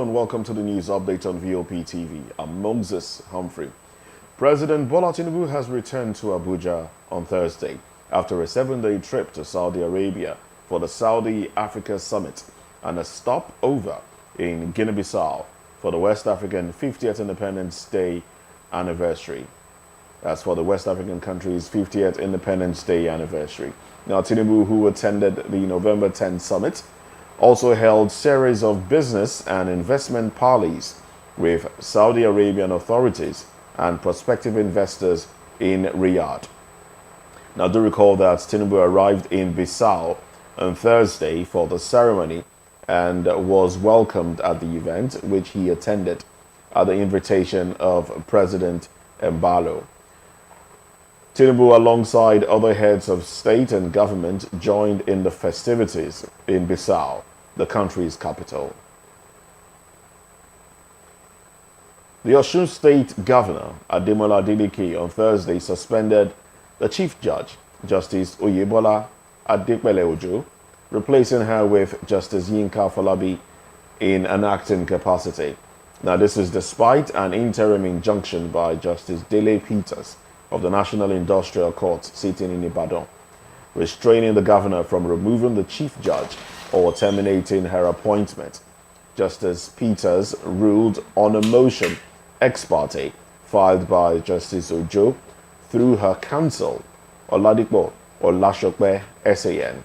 everyone. Welcome to the news update on VOP TV. I'm Moses Humphrey. President Bola Tinubu has returned to Abuja on Thursday after a 7-day trip to Saudi Arabia for the Saudi Africa Summit and a stopover in Guinea-Bissau for the West African 50th Independence Day anniversary. That's for the West African country's 50th Independence Day anniversary. Now, Tinubu, who attended the November 10 summit, also held series of business and investment parleys with Saudi Arabian authorities and prospective investors in Riyadh. Now, do recall that Tinubu arrived in Bissau on Thursday for the ceremony and was welcomed at the event, which he attended at the invitation of President Embalo. Tinubu, alongside other heads of state and government, joined in the festivities in Bissau, the country's capital. The Osun State Governor, Ademola Adeleke, on Thursday suspended the Chief Judge, Justice Oyebola Adepele-Ojo, replacing her with Justice Yinka Falabi in an acting capacity. Now, this is despite an interim injunction by Justice Dele Peters of the National Industrial Court sitting in Ibadan, restraining the governor from removing the Chief Judge or terminating her appointment. Justice Peters ruled on a motion ex parte filed by Justice Ojo through her counsel, Oladipo Olashope SAN.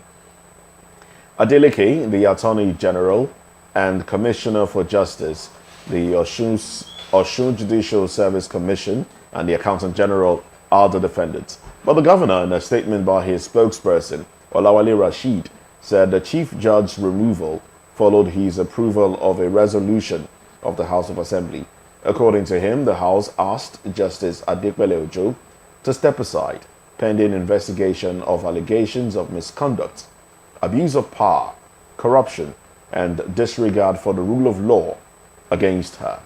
Adeleke, the Attorney General and Commissioner for Justice, the Osun Judicial Service Commission, and the Accountant General are the defendants. But the governor, in a statement by his spokesperson, Olawale Rashid, said the Chief Judge's removal followed his approval of a resolution of the House of Assembly. According to him, the House asked Justice Adepele-Ojo to step aside pending investigation of allegations of misconduct, abuse of power, corruption, and disregard for the rule of law against her.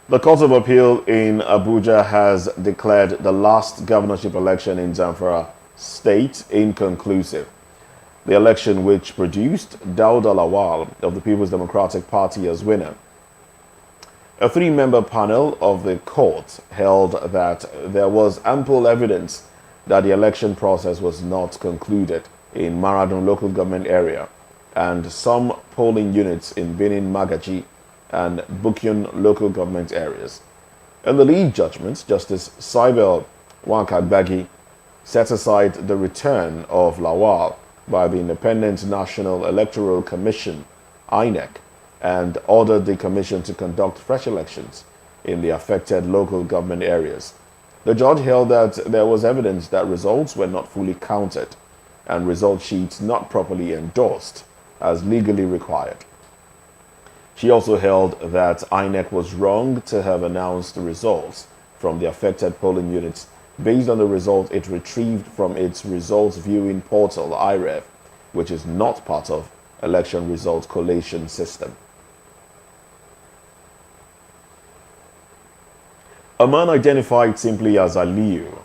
The Court of Appeal in Abuja has declared the last governorship election in Zamfara State inconclusive. The election, which produced Dauda Lawal of the People's Democratic Party as winner. A 3-member panel of the court held that there was ample evidence that the election process was not concluded in Maradon local government area and some polling units in Benin Magaji and Bukyun local government areas. In the lead judgment, Justice Saibel Wankagbagi set aside the return of Lawal by the Independent National Electoral Commission, INEC, and ordered the commission to conduct fresh elections in the affected local government areas. The judge held that there was evidence that results were not fully counted and result sheets not properly endorsed as legally required. She also held that INEC was wrong to have announced the results from the affected polling units based on the result it retrieved from its results viewing portal, IREV, which is not part of election result collation system. A man identified simply as Aliyu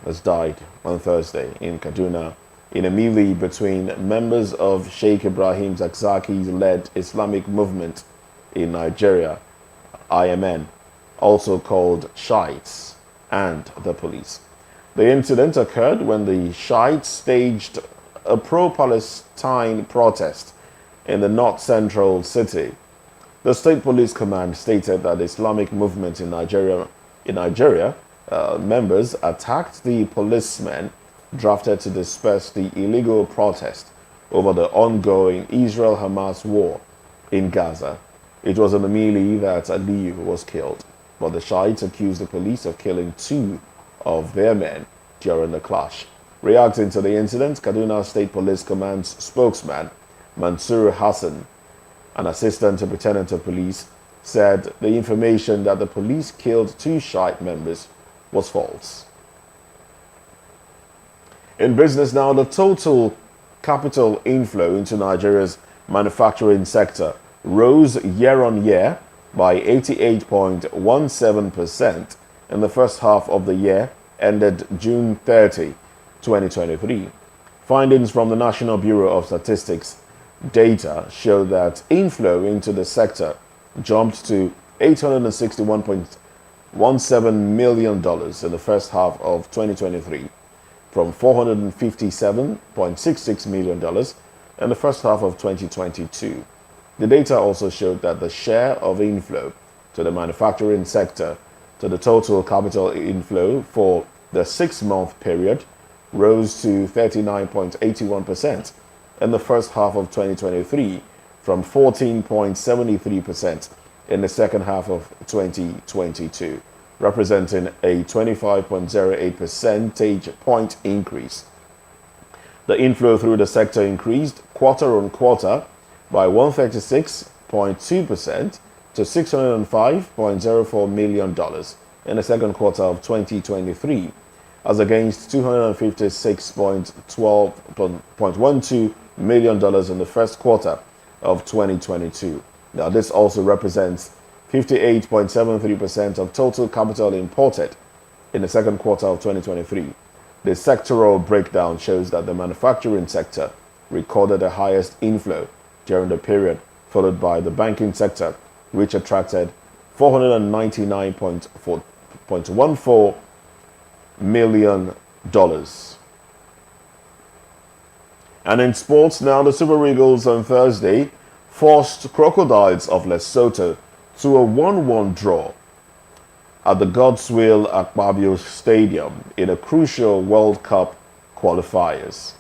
has died on Thursday in Kaduna in a melee between members of Sheikh Ibrahim Zakzaki's-led Islamic movement in Nigeria, IMN, also called Shiites, and the police. The incident occurred when the Shiites staged a pro-Palestine protest in the north-central city. The State Police Command stated that the Islamic movement in Nigeria members attacked the policemen drafted to disperse the illegal protest over the ongoing Israel-Hamas war in Gaza. It was in the melee that Aliyu was killed, but the Shiites accused the police of killing 2 of their men during the clash. Reacting to the incident, Kaduna State Police Command's spokesman, Mansur Hassan, an assistant superintendent of police, said the information that the police killed 2 Shiite members was false. In business now, the total capital inflow into Nigeria's manufacturing sector rose year-on-year by 88.17% in the first half of the year ended June 30, 2023. Findings from the National Bureau of Statistics data show that inflow into the sector jumped to $861.17 million in the first half of 2023 from $457.66 million in the first half of 2022. The data also showed that the share of inflow to the manufacturing sector to the total capital inflow for the 6-month period rose to 39.81% in the first half of 2023 from 14.73% in the second half of 2022, representing a 25.08 percentage point increase. The inflow through the sector increased quarter on quarter by 136.2% to $605.04 million in the second quarter of 2023, as against $256.12 million in the first quarter of 2022. Now, this also represents 58.73% of total capital imported in the second quarter of 2023. The sectoral breakdown shows that the manufacturing sector recorded the highest inflow during the period, followed by the banking sector, which attracted $499.14 million. And in sports now, the Super Eagles on Thursday forced Crocodiles of Lesotho to a 1-1 draw at the Godswill Akpabio Stadium in a crucial World Cup qualifiers.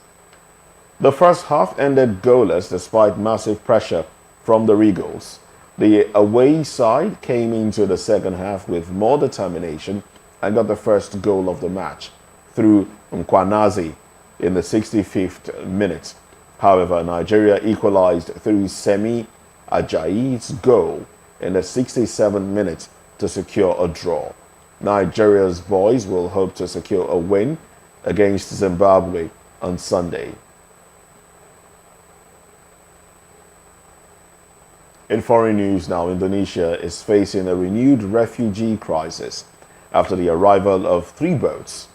The first half ended goalless despite massive pressure from the Eagles. The away side came into the second half with more determination and got the first goal of the match through Mkwanazi in the 65th minute. However, Nigeria equalized through Semi Ajayi's goal in the 67th minute to secure a draw. Nigeria's boys will hope to secure a win against Zimbabwe on Sunday. In foreign news now, Indonesia is facing a renewed refugee crisis after the arrival of 3 boats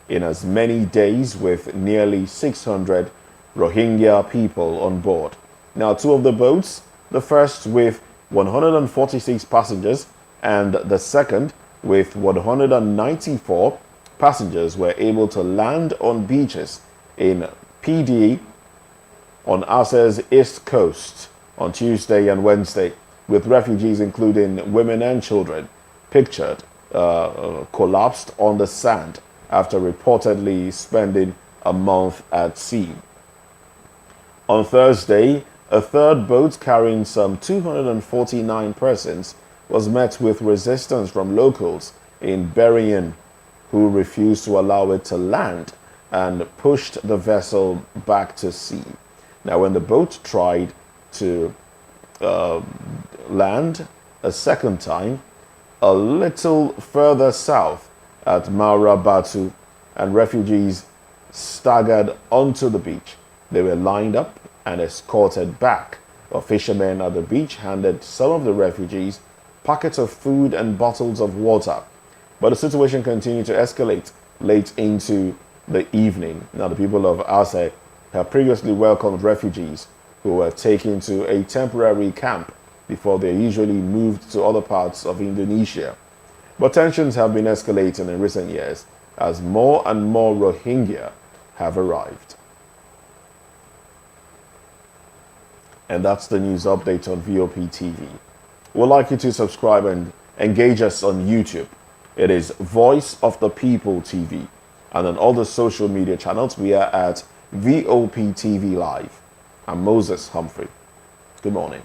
in as many days with nearly 600 Rohingya people on board. Now, 2 of the boats, the first with 146 passengers and the second with 194 passengers, were able to land on beaches in PD on Aceh's east coast on Tuesday and Wednesday, with refugees, including women and children, pictured collapsed on the sand after reportedly spending a month at sea. On Thursday, a third boat carrying some 249 persons was met with resistance from locals in Berrien, who refused to allow it to land and pushed the vessel back to sea. Now, when the boat tried to land a second time, a little further south at Maura Batu, and refugees staggered onto the beach. They were lined up and escorted back. Fishermen at the beach handed some of the refugees packets of food and bottles of water. But the situation continued to escalate late into the evening. Now, the people of Aceh have previously welcomed refugees who were taken to a temporary camp before they usually moved to other parts of Indonesia. But tensions have been escalating in recent years as more and more Rohingya have arrived. And that's the news update on VOP TV. We'd like you to subscribe and engage us on YouTube. It is Voice of the People TV. And on all the social media channels, we are at VOP TV Live. I'm Moses Humphrey. Good morning.